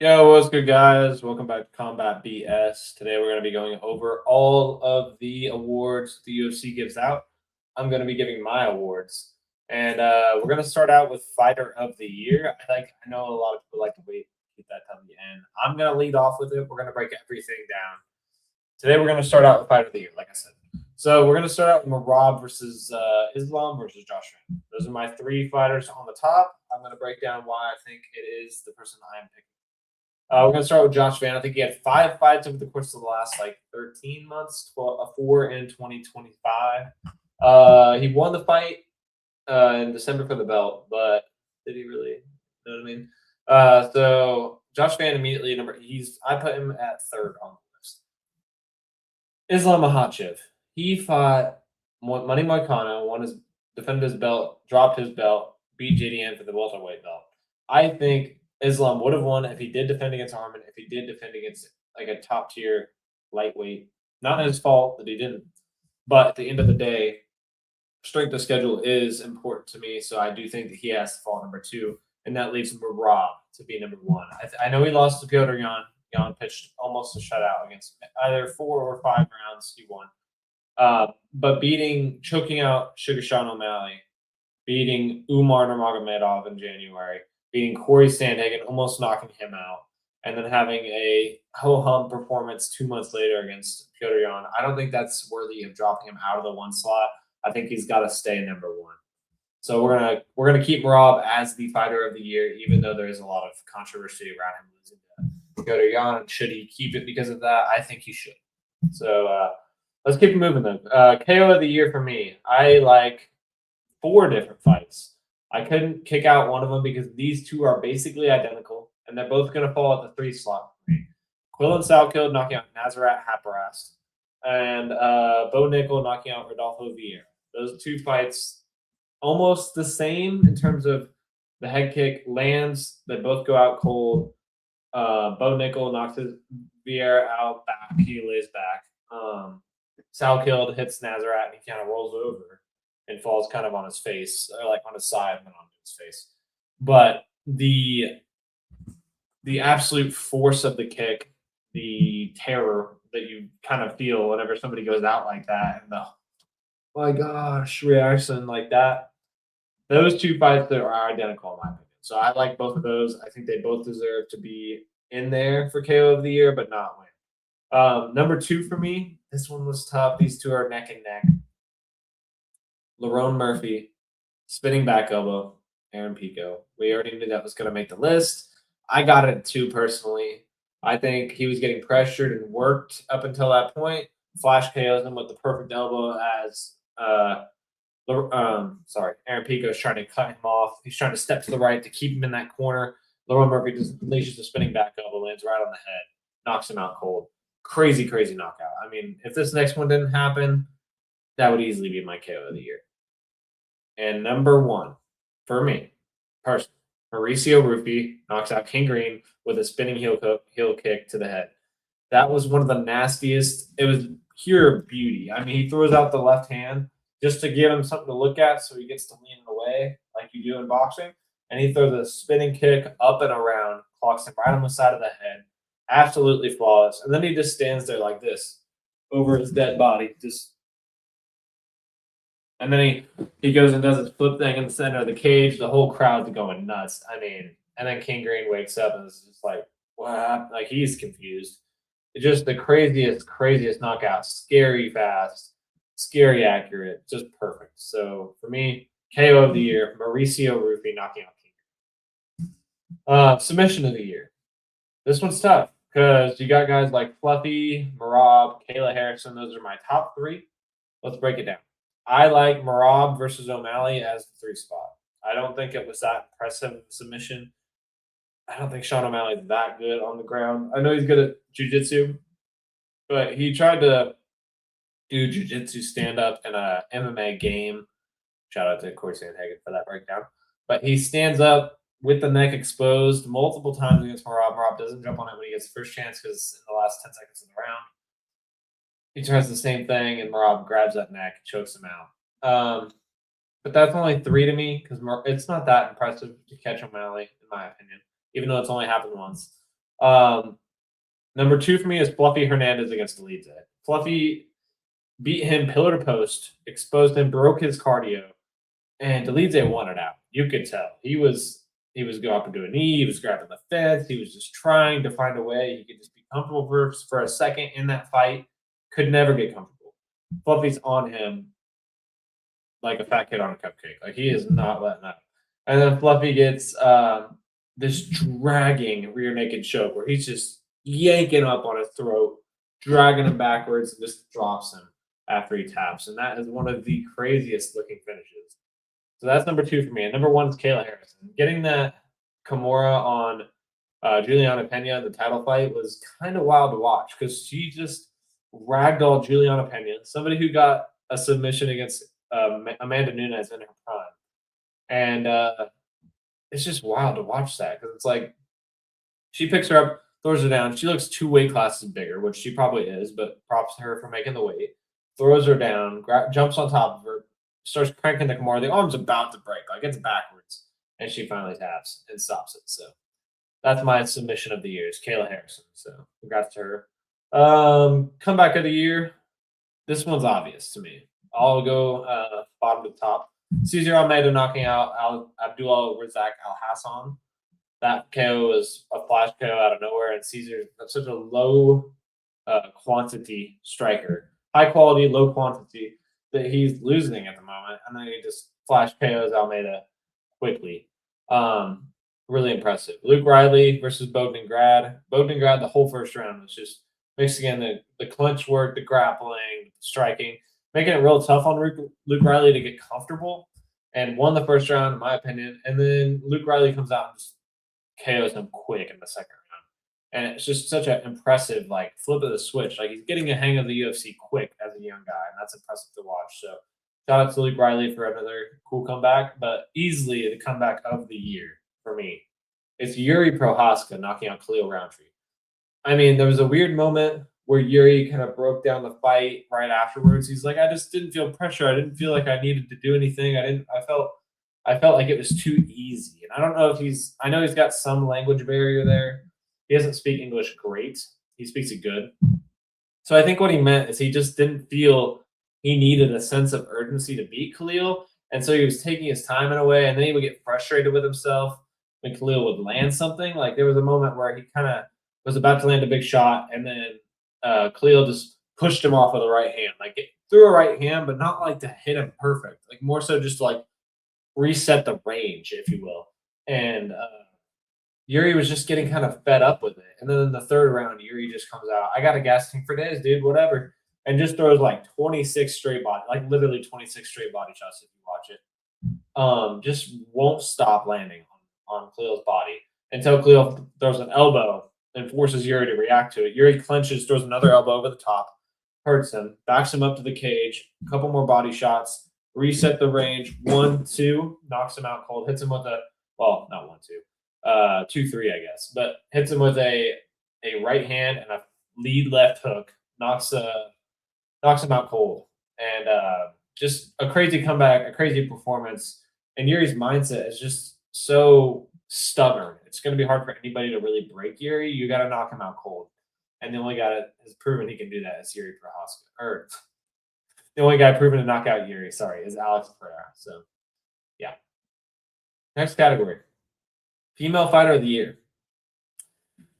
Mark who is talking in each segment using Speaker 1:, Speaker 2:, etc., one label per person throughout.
Speaker 1: Yo, what's good, guys? Welcome back to Combat BS. Today, we're going to be going over all of the awards the UFC gives out. I'm going to be giving my awards, and we're going to start out with Fighter of the Year. I know a lot of people like to wait, keep that till the end. I'm going to lead off with it. We're going to break everything down. Today, we're going to start out with Fighter of the Year, like I said. So we're going to start out with Marab versus Islam versus Josh Van. Those are my three fighters on the top. I'm going to break down why I think it is the person I'm picking. We're going to start with Josh Van. I think he had 5 fights over the course of the last 13 months, 4 in 2025. He won the fight in December for the belt, but did he really? You know what I mean? So Josh Van immediately I put him at third on the list. Islam Makhachev. He fought Money Moicano, defended his belt, dropped his belt, beat JDN for the welterweight belt. I think Islam would have won if he did defend against Harmon, if he did defend against like a top tier lightweight. Not his fault that he didn't. But at the end of the day, strength of schedule is important to me. So I do think that he has to fall number 2. And that leaves Rob to be number 1. I know he lost to Piotr Jan. Jan pitched almost a shutout against either 4 or 5 rounds he won. But choking out Sugar Sean O'Malley, beating Umar Nurmagomedov in January, beating Corey Sandhagen, almost knocking him out, and then having a ho-hum performance 2 months later against Piotr Jan. I don't think that's worthy of dropping him out of the 1 slot. I think he's got to stay number 1. So we're gonna keep Marab as the fighter of the year, even though there is a lot of controversy around him losing to Piotr Jan. Should he keep it because of that? I think he should. So let's keep moving then. KO of the year for me. I like 4 different fights. I couldn't kick out one of them because these 2 are basically identical, and they're both going to fall at the 3 slot for me. Quillen Salkild knocking out Nazarat Haparast, and Bo Nickel knocking out Rodolfo Vieira. Those 2 fights, almost the same in terms of the head kick lands. They both go out cold. Bo Nickel knocks his Vieira out back. He lays back. Salkild hits Nazarat, and he kind of rolls over and falls kind of on his face, or like on his side and then onto his face. But the absolute force of the kick, the terror that you kind of feel whenever somebody goes out like that, and the my gosh reaction like that, those 2 fights that are identical in my opinion. So I like both of those. I think they both deserve to be in there for KO of the year, but not win. Number 2 for me, this one was tough. These 2 are neck and neck. Lerone Murphy, spinning back elbow, Aaron Pico. We already knew that was going to make the list. I got it 2 personally. I think he was getting pressured and worked up until that point. Flash KOs him with the perfect elbow as Aaron Pico is trying to cut him off. He's trying to step to the right to keep him in that corner. Lerone Murphy just unleashes the spinning back elbow, lands right on the head, knocks him out cold. Crazy, crazy knockout. I mean, if this next one didn't happen, that would easily be my KO of the year. And number 1 for me, personally, Mauricio Rufy knocks out King Green with a spinning heel kick to the head. That was one of the nastiest. It was pure beauty. I mean, he throws out the left hand just to give him something to look at so he gets to lean away like you do in boxing. And he throws a spinning kick up and around, clocks him right on the side of the head. Absolutely flawless. And then he just stands there like this over his dead body, and then he goes and does his flip thing in the center of the cage. The whole crowd's going nuts. I mean, and then King Green wakes up and is just like, what? Like, he's confused. It's just the craziest knockout. Scary fast, scary accurate, just perfect. So for me, KO of the year, Mauricio Rufy knocking out King Green. Submission of the year. This one's tough because you got guys like Fluffy, Marab, Kayla Harrison. Those are my top 3. Let's break it down. I like Marab versus O'Malley as the 3 spot. I don't think it was that impressive submission. I don't think Sean O'Malley's that good on the ground. I know he's good at jiu-jitsu, but he tried to do jiu-jitsu stand-up in a MMA game. Shout out to Corey Sandhagen for that breakdown. But he stands up with the neck exposed multiple times against Marab. Marab doesn't jump on it when he gets the first chance because in the last 10 seconds of the round, he tries the same thing, and Marab grabs that neck, chokes him out. But that's only 3 to me because it's not that impressive to catch O'Malley, in my opinion, even though it's only happened once. Um, number 2 for me is Fluffy Hernandez against Elite. Fluffy beat him pillar to post, exposed him, broke his cardio, and Elite wanted out. You could tell he was going up and doing a knee. He was grabbing the fence. He was just trying to find a way he could just be comfortable for a second in that fight. Could never get comfortable. Fluffy's on him like a fat kid on a cupcake. Like he is not letting up. And then Fluffy gets this dragging rear naked choke where he's just yanking up on his throat, dragging him backwards, and just drops him after he taps. And that is one of the craziest looking finishes. So that's number 2 for me. And number 1 is Kayla Harrison. Getting that Kimura on Juliana Pena in the title fight was kind of wild to watch because she just ragdolled Juliana Pena, somebody who got a submission against Amanda Nunes in her prime. And it's just wild to watch that because it's like she picks her up, throws her down. She looks 2 weight classes bigger, which she probably is, but props to her for making the weight. Throws her down, jumps on top of her, starts cranking the Kimura. The arm's about to break, like it's backwards, and she finally taps and stops it. So that's my submission of the year is Kayla Harrison. So congrats to her. Comeback of the year. This one's obvious to me. I'll go bottom to top. Cesar Almeida knocking out Abdullah Razak Al Hassan. That KO was a flash KO out of nowhere, and Caesar's such a low quantity striker, high quality, low quantity that he's losing at the moment, and then he just flash KOs Almeida quickly. Really impressive. Luke Riley versus Bogdan Grad. Bogdan Grad, the whole first round was just mixing in the clinch work, the grappling, the striking, making it real tough on Luke Riley to get comfortable, and won the first round, in my opinion. And then Luke Riley comes out and just KOs him quick in the second round. And it's just such an impressive, like, flip of the switch. Like, he's getting a hang of the UFC quick as a young guy, and that's impressive to watch. So, shout out to Luke Riley for another cool comeback, but easily the comeback of the year for me. It's Yuri Prohaska knocking out Khalil Roundtree. I mean, there was a weird moment where Yuri kind of broke down the fight right afterwards. He's like, I just didn't feel pressure. I didn't feel like I needed to do anything. I felt like it was too easy. And I don't know if I know he's got some language barrier there. He doesn't speak English great. He speaks it good. So I think what he meant is he just didn't feel he needed a sense of urgency to beat Khalil. And so he was taking his time in a way, and then he would get frustrated with himself when Khalil would land something. Like there was a moment where he kind of was about to land a big shot, and then Khalil just pushed him off with a right hand. Like it threw a right hand, but not like to hit him perfect. Like more so just to like reset the range, if you will. And Yuri was just getting kind of fed up with it. And then in the third round, Yuri just comes out. I got a gas tank for days, dude, whatever. And just throws like 26 straight body, like literally 26 straight body shots if you watch it. Just won't stop landing on Khalil's body until Khalil throws an elbow and forces Yuri to react to it. Yuri clenches, throws another elbow over the top, hurts him, backs him up to the cage, a couple more body shots, reset the range, 1-2, knocks him out cold, hits him with not 1-2, 2-3, I guess, but hits him with a right hand and a lead left hook, knocks him out cold. And just a crazy comeback, a crazy performance. And Yuri's mindset is just so stubborn. It's going to be hard for anybody to really break Yuri. You got to knock him out cold. And the only guy that has proven he can do that is Yuri Prohaska. Or the only guy proven to knock out Yuri, is Alex Pereira. So, yeah. Next category. Female Fighter of the Year.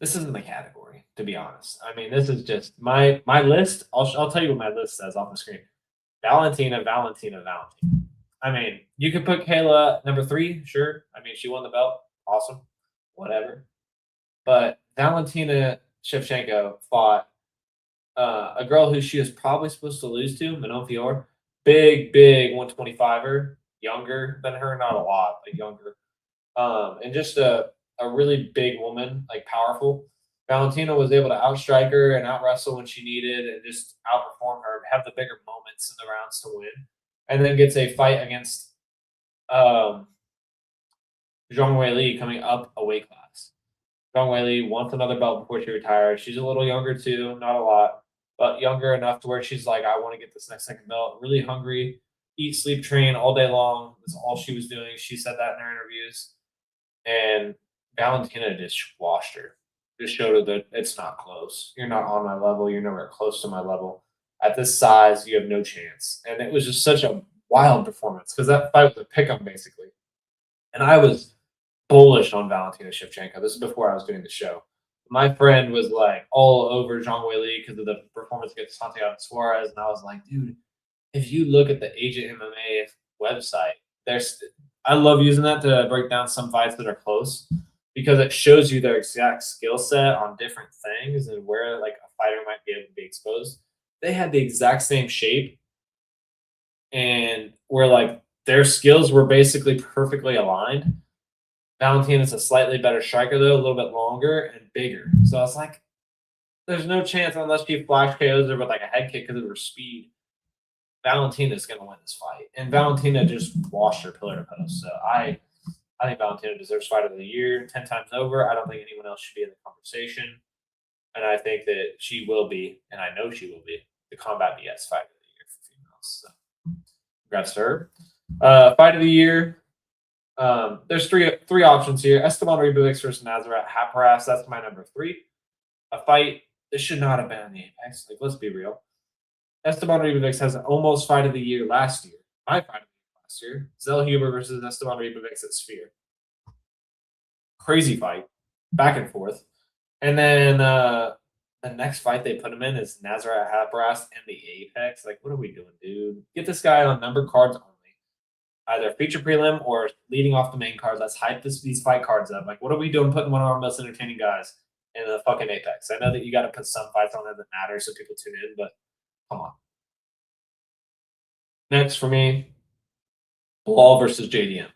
Speaker 1: This isn't the category, to be honest. I mean, this is just my list. I'll tell you what my list says off the screen. Valentina. I mean, you could put Kayla number 3, sure. I mean, she won the belt. Awesome. Whatever. But Valentina Shevchenko fought a girl who she was probably supposed to lose to, Manon Fior. Big 125er. Younger than her, not a lot, but younger. And just a really big woman, like powerful. Valentina was able to outstrike her and out-wrestle when she needed and just outperform her, have the bigger moments in the rounds to win. And then gets a fight against Zhang Weili coming up a weight class. Zhang Weili wants another belt before she retires. She's a little younger too, not a lot, but younger enough to where she's like, I want to get this next second belt. Really hungry, eat, sleep, train all day long. That's all she was doing. She said that in her interviews. And Valentina just washed her. just showed that it's not close. You're not on my level. You're nowhere close to my level. At this size, you have no chance. And it was just such a wild performance because that fight was a pick 'em basically. And I was bullish on Valentina Shevchenko. This is before I was doing the show. My friend was like all over Zhang Weili because of the performance against Santiago Suarez, and I was like, dude, if you look at the Agent MMA website, there's I love using that to break down some fights that are close because it shows you their exact skill set on different things and where like a fighter might be able to be exposed. They had the exact same shape and where like their skills were basically perfectly aligned. Valentina's a slightly better striker though, a little bit longer and bigger. So I was like, there's no chance unless she flash KOs her with like a head kick because of her speed. Valentina's going to win this fight, and Valentina just washed her pillar to post. So I think Valentina deserves fight of the year 10 times over. I don't think anyone else should be in the conversation, and I think that she will be, and I know she will be the Combat BS fight of the year for females. So congrats to her. Fight of the year. There's three options here: Esteban Ribovics versus Nazaret Hapras. That's my number 3. A fight that should not have been on the Apex. Like, let's be real. Esteban Ribovics has an almost fight of the year last year. My fight of the year last year. Zell Huber versus Esteban Ribovics at Sphere. Crazy fight. Back and forth. And then the next fight they put him in is Nazareth Hapras and the Apex. Like, what are we doing, dude? Get this guy on number cards only. Either feature prelim or leading off the main card. Let's hype these fight cards up. Like, what are we doing putting one of our most entertaining guys in the fucking Apex? I know that you got to put some fights on there that matter so people tune in, but come on. Next for me, Bilal versus JDM.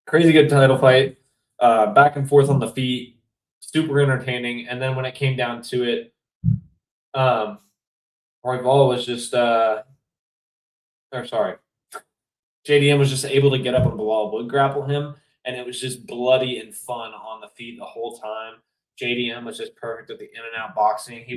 Speaker 1: Crazy good title fight. Back and forth on the feet. Super entertaining. And then when it came down to it, Royval was just JDM was just able to get up and Bilal would grapple him, and it was just bloody and fun on the feet the whole time. JDM was just perfect at the in and out boxing. He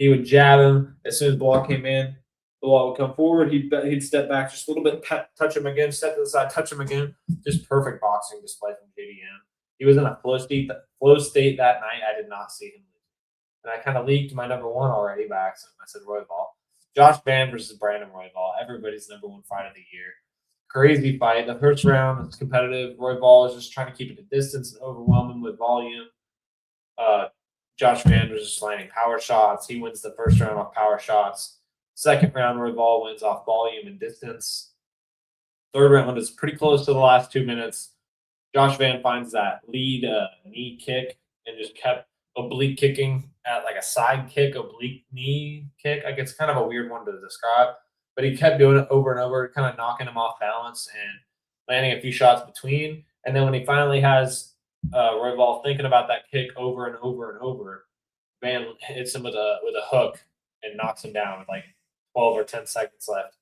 Speaker 1: would jab him as soon as Bilal came in. Bilal would come forward. He'd step back just a little bit, touch him again, step to the side, touch him again. Just perfect boxing display from JDM. He was in a flow state that night. I did not see him lose, and I kind of leaked my number 1 already by accident. I said Royval. Josh Van versus Brandon Royval. Everybody's number 1 fight of the year. Crazy fight. The first round was competitive. Royval is just trying to keep it at distance and overwhelm him with volume. Josh Van was just landing power shots. He wins the first round off power shots. Second round, Royval wins off volume and distance. Third round is pretty close to the last 2 minutes. Josh Van finds that lead knee kick and just kept oblique kicking at like a side kick, oblique knee kick. Like, it's kind of a weird one to describe, but he kept doing it over and over, kind of knocking him off balance and landing a few shots between. And then when he finally has Royval thinking about that kick over and over and over, Van hits him with a hook and knocks him down with like 12 or 10 seconds left,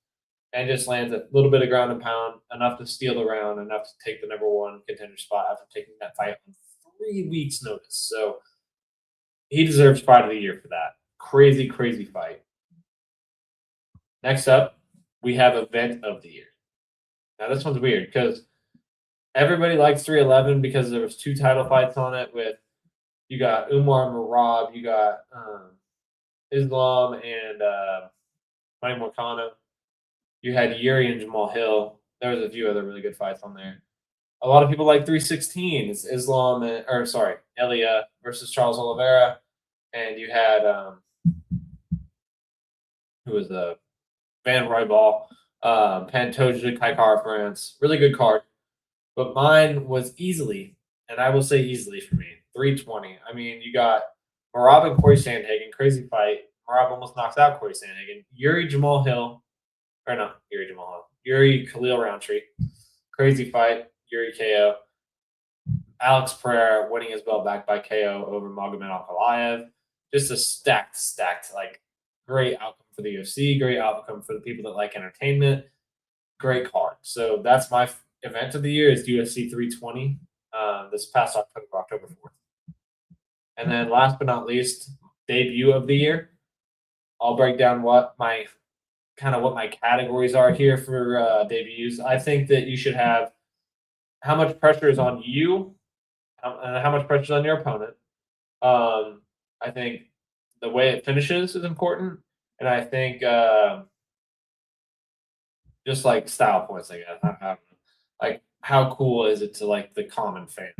Speaker 1: and just lands a little bit of ground and pound, enough to steal the round, enough to take the number 1 contender spot after taking that fight on 3 weeks' notice. So he deserves fight of the year for that. Crazy, crazy fight. Next up, we have event of the year. Now this one's weird because everybody likes 311 because there was 2 title fights on it. With you got Umar Marab, you got Islam and Manny Morcano. You had Yuri and Jamal Hill. There was a few other really good fights on there. A lot of people like 316. It's Islam Elia versus Charles Oliveira, and you had who was Van Royval, Pantoja, Kai Kara France. Really good card, but mine was easily, and I will say easily for me, 320. I mean, you got Marab and Corey Sandhagen, crazy fight. Marab almost knocks out Corey Sandhagen. Yuri Khalil Roundtree. Crazy fight. Yuri KO. Alex Pereira winning his belt back by KO over Magomed Ankalaev. Just a stacked, like, great outcome for the UFC. Great outcome for the people that like entertainment. Great card. So that's my event of the year is UFC 320 this past October 4th. And then last but not least, debut of the year. I'll break down what my categories are here for debuts. I think that you should have how much pressure is on you and how much pressure is on your opponent, I think the way it finishes is important, and I think just like style points, I guess. I don't know. Like, how cool is it to like the common fan?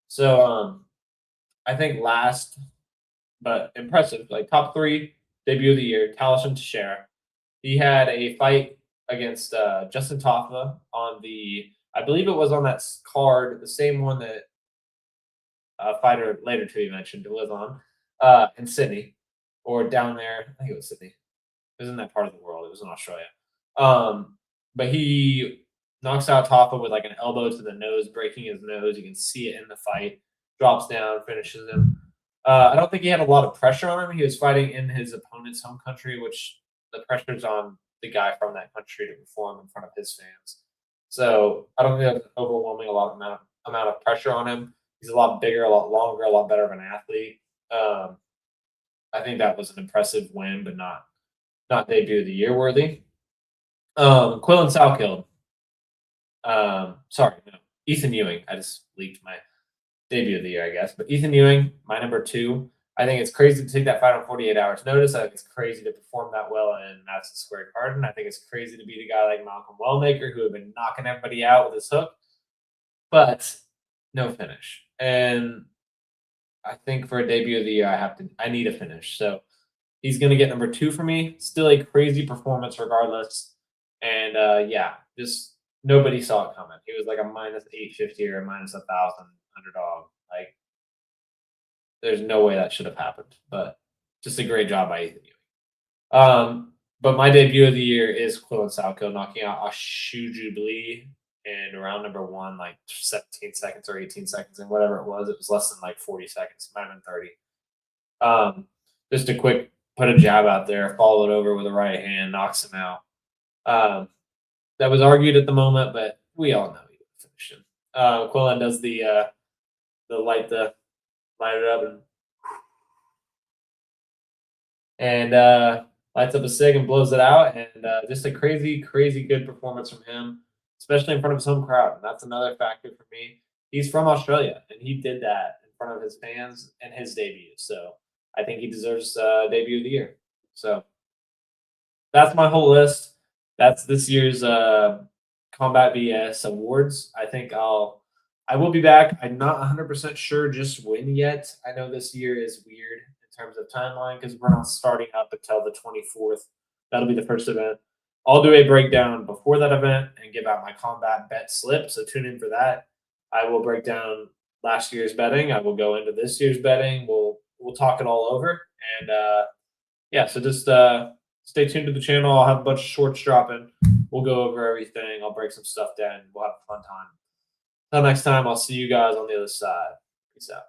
Speaker 1: So I think last but impressive, like top three debut of the year, Taliesin Teixeira. He had a fight against Justin Toffa on the, I believe it was on that card, the same one that fighter later to be mentioned was on in Sydney or down there. I think it was Sydney. It was in that part of the world. It was in Australia. Um, but he knocks out Toffa with like an elbow to the nose, breaking his nose. You can see it in the fight. Drops down, finishes him. I don't think he had a lot of pressure on him. He was fighting in his opponent's home country, which the pressure's on the guy from that country to perform in front of his fans. So I don't think that's overwhelming a lot of amount of pressure on him. He's a lot bigger, a lot longer, a lot better of an athlete. I think that was an impressive win, but not debut of the year worthy. Quillen Salkild. Sorry, no. Ethan Ewing. I just leaked my debut of the year, I guess. But Ethan Ewing, my number two. I think it's crazy to take that fight on 48 hours notice. I think it's crazy to perform that well in Madison Square Garden. I think it's crazy to beat a guy like Malcolm Wellmaker, who had been knocking everybody out with his hook, but no finish. And I think for a debut of the year, I need a finish. So he's going to get number two for me. Still a crazy performance regardless. And yeah, just nobody saw it coming. He was like a minus 850 or a minus 1,000 underdog. Like, there's no way that should have happened. But just a great job by Ethan Ewing. But my debut of the year is Quillen Salkild knocking out Ashuju Blee in round number one, like 17 seconds or 18 seconds, and whatever it was less than like 40 seconds, might have been 30. Just a quick put a jab out there, followed over with a right hand, knocks him out. That was argued at the moment, but we all know he would finish him. Quillen does the light it up and lights up a cig and blows it out, and just a crazy, crazy good performance from him, especially in front of his home crowd. And that's another factor for me. He's from Australia, and he did that in front of his fans in his debut. So I think he deserves debut of the year. So that's my whole list. That's this year's CombatBS awards. I will be back. I'm not 100% sure just when yet. I know this year is weird in terms of timeline because we're not starting up until the 24th. That'll be the first event. I'll do a breakdown before that event and give out my combat bet slip. So tune in for that. I will break down last year's betting. I will go into this year's betting. We'll talk it all over. And yeah, so just stay tuned to the channel. I'll have a bunch of shorts dropping. We'll go over everything. I'll break some stuff down. We'll have a fun time. Until next time, I'll see you guys on the other side. Peace out.